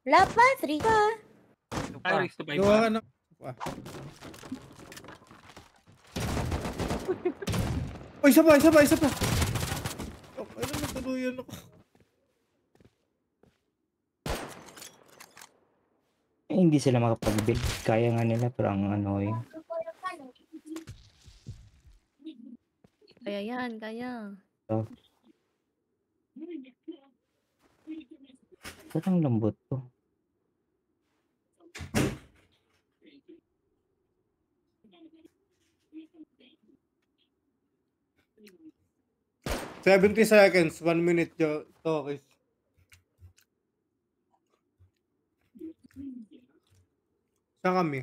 Wala pa, 3 pa. Ay, race to 5 Gawa ka pa. na. Oh, isa pa. Oh, ano natuluyan ako? Eh, hindi sila makapag-build. Kaya nga nila pero ang annoying. Kaya yan, kaya. So, ba't ang lambot to? $70 seconds, 1 minute Tokis. Saan kami?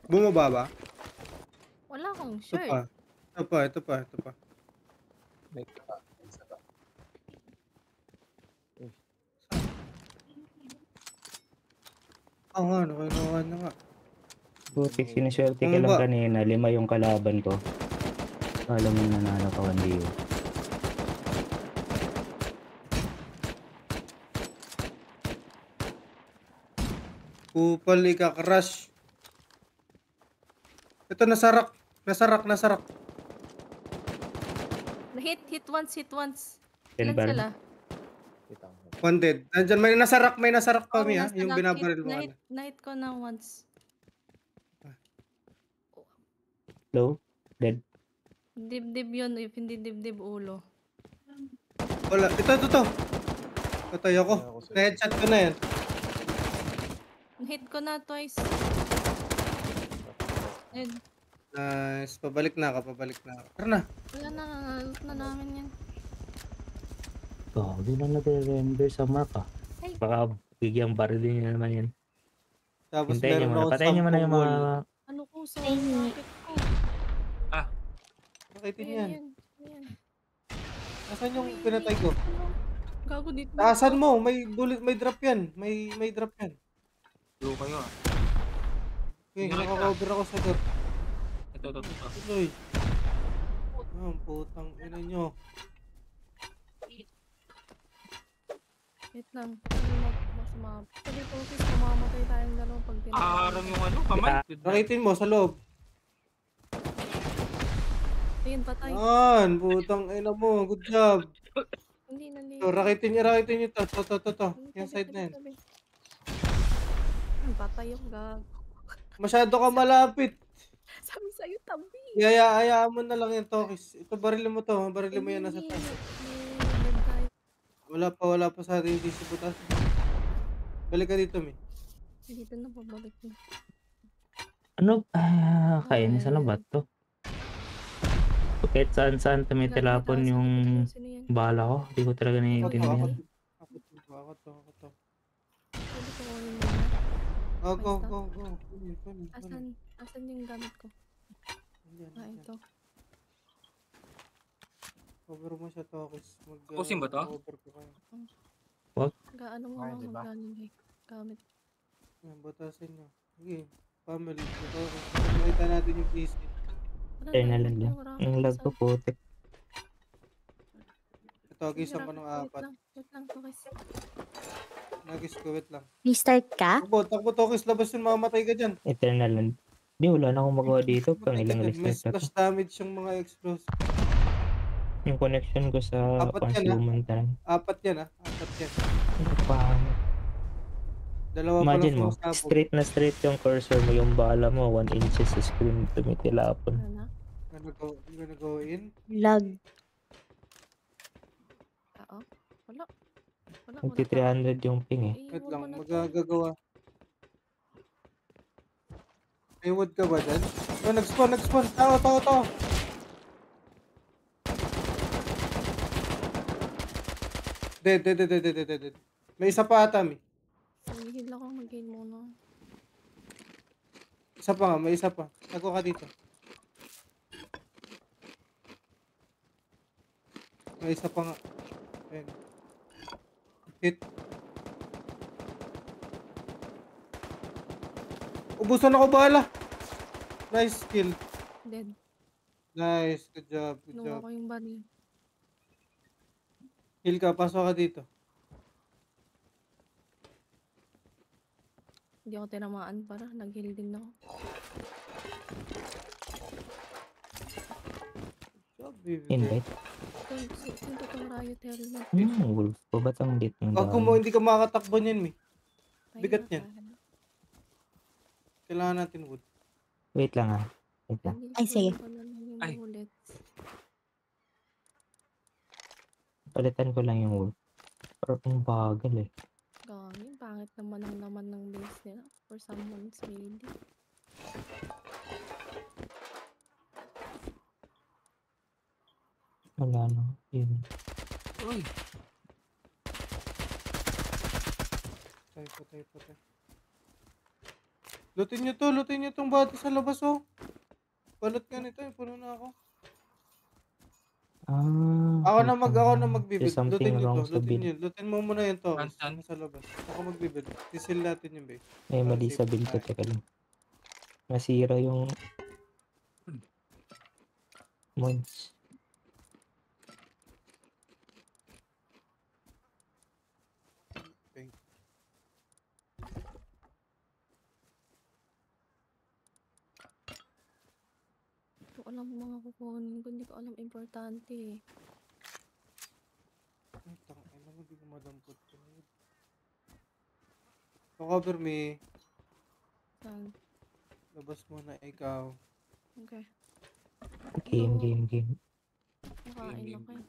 Bumaba ba? Wala akong Ito shirt. pa. Ito pa. Oo nga, nakinuha na nga. Butik, sinuswerte ka lang kanina. 5 yung kalaban ko. Alam mo nanalo ka 1 Kupal ika-crush. Ito, nasarak. Hit once. Ten Ilan bar. sila? One dead. Nandyan, may nasarak pa Oo, mi ha. nasa Yung nakit- binabaril mo. Nahit ko na once. Low? Dead. Dibdib yun, if hindi dibdib ulo. Wala. Ito. Patay ako. Na-headshot ko na yan. Hit ko na twice. Dead. Nice. Pabalik na ako. Tara na. Wala na, nalot na namin yan. Hindi na nagre-render sa mark ah. Ay. Baka bigyan baril din niya naman yan. Tapos Hintayin niyo meron muna. ako Patayin niyo muna yung mga... Ano ko sa Ay, market ko? Nakitin yan. Ayan. Nasaan yung pinatay ko? Gago dito. Taasan mo. May bullet. May drop yan. May drop yan. Blue kayo ah. Okay, Nakita. nakakover ako sa door. Ito. Tuloy. Putang ina nyo. Wait lang. Sabi ko, sis, mamamatay tayong dalawa pag Harang yung ano, kamay. Nakitin mo sa loob. Ayun, patay. Putang ina mo. Good job. Hindi, nandito. So, rakitin nyo to. To. Yung side na yan. Patay yung gag. Masyado ka malapit. Sabi sa'yo, tabi. Hayaan mo na lang yung Tokis. Ito, barilin mo to. Barilin mo yan nasa taas. Wala pa sa atin yung DC butas. Balik ka dito, Mi. Dito na, pabalik na. Ano? Kainis na ba to? Kahit saan tumitilapon yung bala ko. Hindi ko talaga naiintindihan. Ako to. Pwede ko kunin muna. Go. Asan yung gamit ko? Ito. Cover mo siya, Tokis. Pusin ba to? Cover ko kayo. Gaano mo Ay, lang diba? magaling gamit. Yan, batasin nyo. Sige, family. Ito, nakita natin yung PC. Ay, nalag lang. Ang lag ko putik. Ito, gisan ko ng 4. Wait lang, Tokis. Nagis ko, wait lang. Restart ka? Takbo, Tokis. Labas yun, mamamatay ka dyan. Eternal land. Di, wala na akong magawa dito. Pang ilang May restart na to. splash damage yung mga explosive. Yung connection ko sa Apat yan, pang-human time. 4 yan. Ano pa? Dalawa pa Imagine lang mo, sumasabog. straight yung cursor mo, yung bala mo, 1 inches sa screen, tumitilapon. Ano na? Gonna go in. Lag. Oo. Wala. Magti 300 yung ping eh. Wait lang, magagawa. May wood ka ba dyan? Oh, nag-spawn. Tao. Dead. May isa pa ata, Mi. Hihil ako, mag-gain muna. Isa pa nga, may isa pa. Tago ka dito. May isa pa nga. Ayan. Hit. Ubusan ako bala. Nice kill. Dead. Nice. Good job. Good Kinuha job. ko yung baril. Kill ka. Pasok ka dito. Hindi ako tinamaan para. Nag-heal din ako. Good job, baby. Invite. Sino itong riot helmet? Wolf po ba't ang lit ng Pag mo, daan? hindi ka makakatakbo niyan, Mi. Tayo Bigat na yan. tayo. Kailangan natin wood. Wait lang ah. Wait lang. Hindi Ay, ko sige. pa na lang yung Ay. bullets. Palitan ko lang yung wolf. Pero ang bagal eh. Gawin, pangit naman ang laman ng base nila. For someone's ready. Wala na. Yun. Uy, Patay. Lutin nyo tong bata sa labas, oh. Balot ka nito, puno na ako. Ako na magbibid. There's something Lutin nyo wrong to, sa build. lutin mo muna yung to. Saan? Sa labas. Ako magbibid. Sisil natin yung base. May Para mali sa safe build ko. tayo. Teka lang. Nasira yung mods. Okay. Hindi ko alam mga kukunin ko. Hindi ko alam importante eh. Ay, tangin na, hindi ko madampot ko. Cover me. Saan? Labas mo na ikaw. Okay. Game. Nakain Game. ako eh.